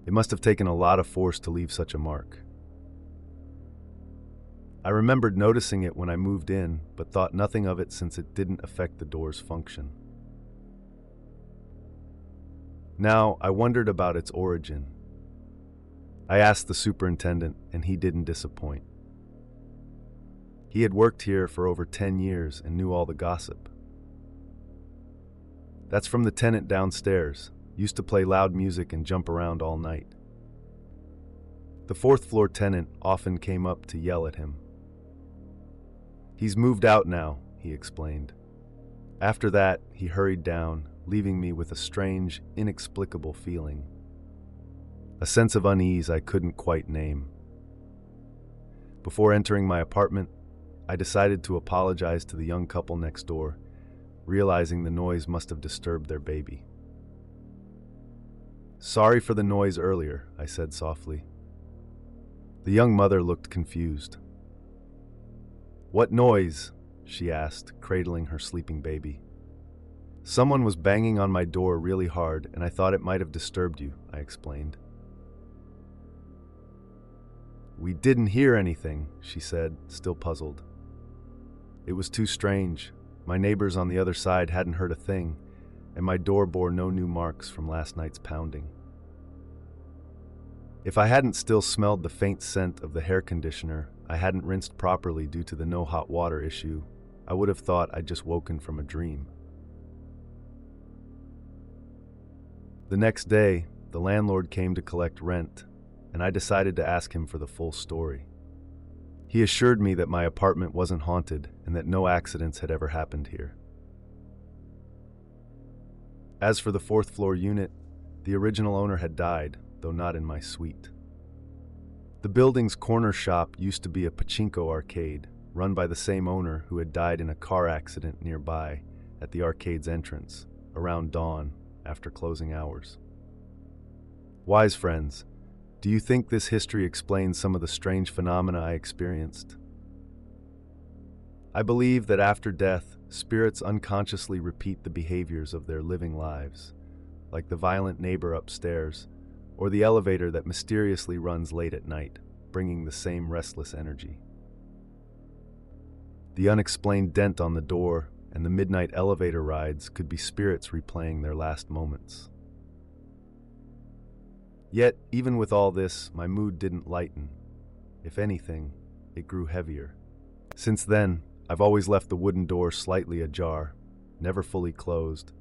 It must have taken a lot of force to leave such a mark. I remembered noticing it when I moved in, but thought nothing of it since it didn't affect the door's function. Now, I wondered about its origin. I asked the superintendent, and he didn't disappoint. He had worked here for over 10 years and knew all the gossip. That's from the tenant downstairs, used to play loud music and jump around all night. The fourth-floor tenant often came up to yell at him. He's moved out now, he explained. After that, he hurried down, leaving me with a strange, inexplicable feeling. A sense of unease I couldn't quite name. Before entering my apartment, I decided to apologize to the young couple next door, realizing the noise must have disturbed their baby. "Sorry for the noise earlier," I said softly. The young mother looked confused. "What noise?" she asked, cradling her sleeping baby. "Someone was banging on my door really hard, and I thought it might have disturbed you," I explained. "We didn't hear anything," she said, still puzzled. It was too strange. My neighbors on the other side hadn't heard a thing, and my door bore no new marks from last night's pounding. If I hadn't still smelled the faint scent of the hair conditioner I hadn't rinsed properly due to the no hot water issue, I would have thought I'd just woken from a dream. The next day, the landlord came to collect rent, and I decided to ask him for the full story. He assured me that my apartment wasn't haunted and that no accidents had ever happened here. As for the fourth-floor unit, the original owner had died, though not in my suite. The building's corner shop used to be a pachinko arcade, run by the same owner who had died in a car accident nearby at the arcade's entrance, around dawn after closing hours. Wise friends, do you think this history explains some of the strange phenomena I experienced? I believe that after death, spirits unconsciously repeat the behaviors of their living lives, like the violent neighbor upstairs, or the elevator that mysteriously runs late at night, bringing the same restless energy. The unexplained dent on the door and the midnight elevator rides could be spirits replaying their last moments. Yet, even with all this, my mood didn't lighten. If anything, it grew heavier. Since then, I've always left the wooden door slightly ajar, never fully closed,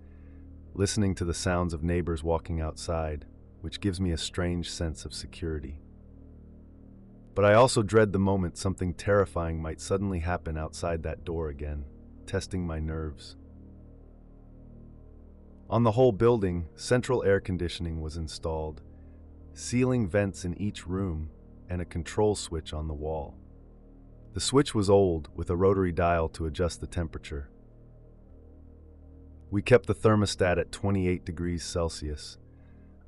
listening to the sounds of neighbors walking outside, which gives me a strange sense of security. But I also dread the moment something terrifying might suddenly happen outside that door again, testing my nerves. On the whole building, central air conditioning was installed, ceiling vents in each room, and a control switch on the wall. The switch was old, with a rotary dial to adjust the temperature. We kept the thermostat at 28 degrees Celsius,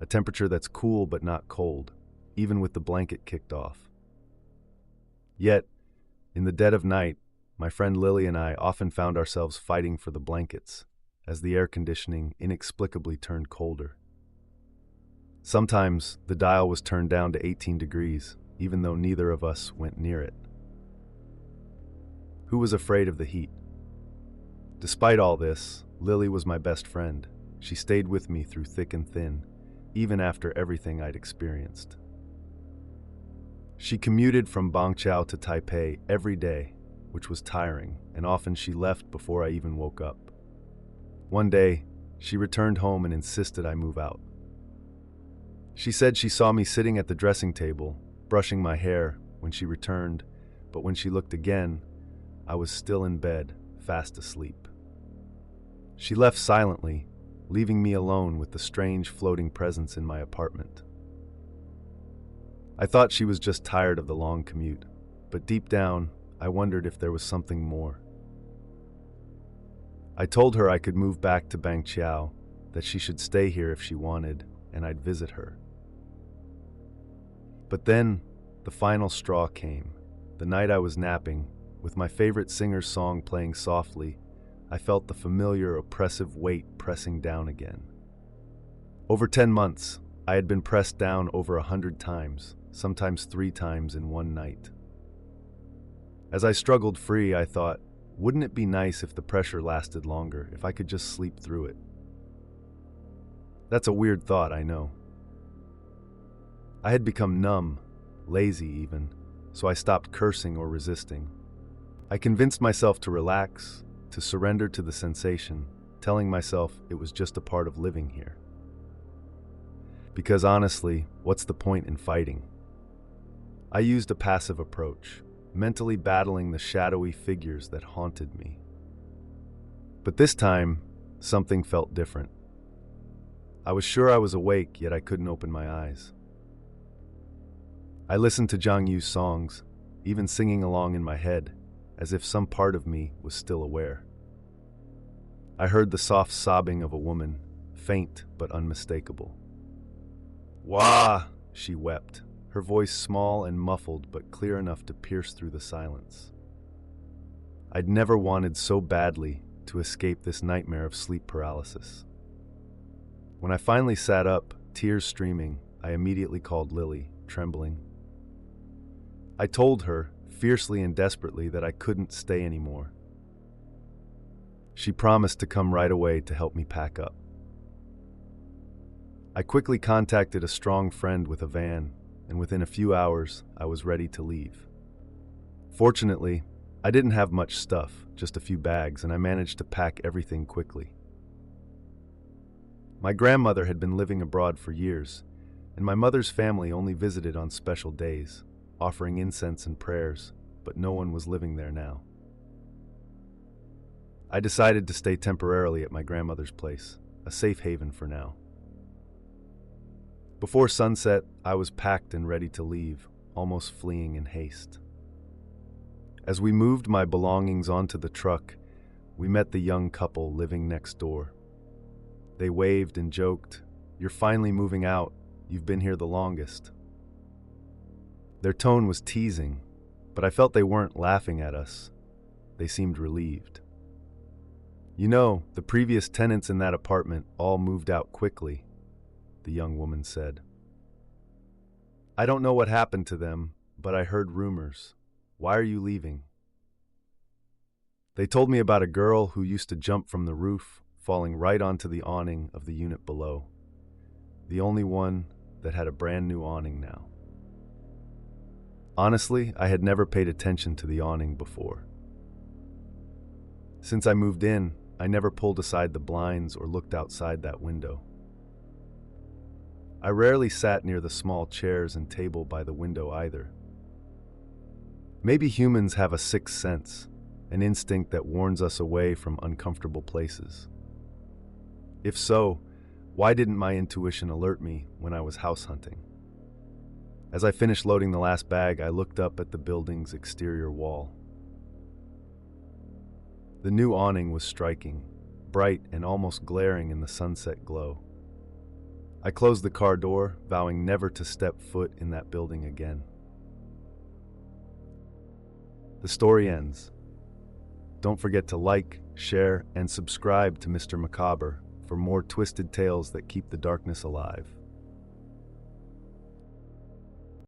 a temperature that's cool but not cold, even with the blanket kicked off. Yet, in the dead of night, my friend Lily and I often found ourselves fighting for the blankets, as the air conditioning inexplicably turned colder. Sometimes the dial was turned down to 18 degrees, even though neither of us went near it. Who was afraid of the heat? Despite all this, Lily was my best friend. She stayed with me through thick and thin, even after everything I'd experienced. She commuted from Bangchao to Taipei every day, which was tiring, and often she left before I even woke up. One day, she returned home and insisted I move out. She said she saw me sitting at the dressing table, brushing my hair, when she returned, but when she looked again, I was still in bed, fast asleep. She left silently, leaving me alone with the strange floating presence in my apartment. I thought she was just tired of the long commute, but deep down, I wondered if there was something more. I told her I could move back to Bangchao, that she should stay here if she wanted, and I'd visit her. But then, the final straw came. The night I was napping, with my favorite singer's song playing softly, I felt the familiar oppressive weight pressing down again. Over 10 months, I had been pressed down over 100 times, sometimes 3 times in one night. As I struggled free, I thought, wouldn't it be nice if the pressure lasted longer, if I could just sleep through it? That's a weird thought, I know. I had become numb, lazy even, so I stopped cursing or resisting. I convinced myself to relax, to surrender to the sensation, telling myself it was just a part of living here. Because honestly, what's the point in fighting? I used a passive approach, mentally battling the shadowy figures that haunted me. But this time, something felt different. I was sure I was awake, yet I couldn't open my eyes. I listened to Zhang Yu's songs, even singing along in my head, as if some part of me was still aware. I heard the soft sobbing of a woman, faint but unmistakable. "Wah!" she wept, her voice small and muffled but clear enough to pierce through the silence. I'd never wanted so badly to escape this nightmare of sleep paralysis. When I finally sat up, tears streaming, I immediately called Lily, trembling. I told her, fiercely and desperately, that I couldn't stay anymore. She promised to come right away to help me pack up. I quickly contacted a strong friend with a van, and within a few hours, I was ready to leave. Fortunately, I didn't have much stuff, just a few bags, and I managed to pack everything quickly. My grandmother had been living abroad for years, and my mother's family only visited on special days, offering incense and prayers, but no one was living there now. I decided to stay temporarily at my grandmother's place, a safe haven for now. Before sunset, I was packed and ready to leave, almost fleeing in haste. As we moved my belongings onto the truck, we met the young couple living next door. They waved and joked, "You're finally moving out. You've been here the longest." Their tone was teasing, but I felt they weren't laughing at us. They seemed relieved. "You know, the previous tenants in that apartment all moved out quickly," the young woman said. "I don't know what happened to them, but I heard rumors. Why are you leaving?" They told me about a girl who used to jump from the roof, falling right onto the awning of the unit below. The only one that had a brand new awning now. Honestly, I had never paid attention to the awning before. Since I moved in, I never pulled aside the blinds or looked outside that window. I rarely sat near the small chairs and table by the window either. Maybe humans have a sixth sense, an instinct that warns us away from uncomfortable places. If so, why didn't my intuition alert me when I was house hunting? As I finished loading the last bag, I looked up at the building's exterior wall. The new awning was striking, bright and almost glaring in the sunset glow. I closed the car door, vowing never to step foot in that building again. The story ends. Don't forget to like, share, and subscribe to Mr. Macabre for more twisted tales that keep the darkness alive.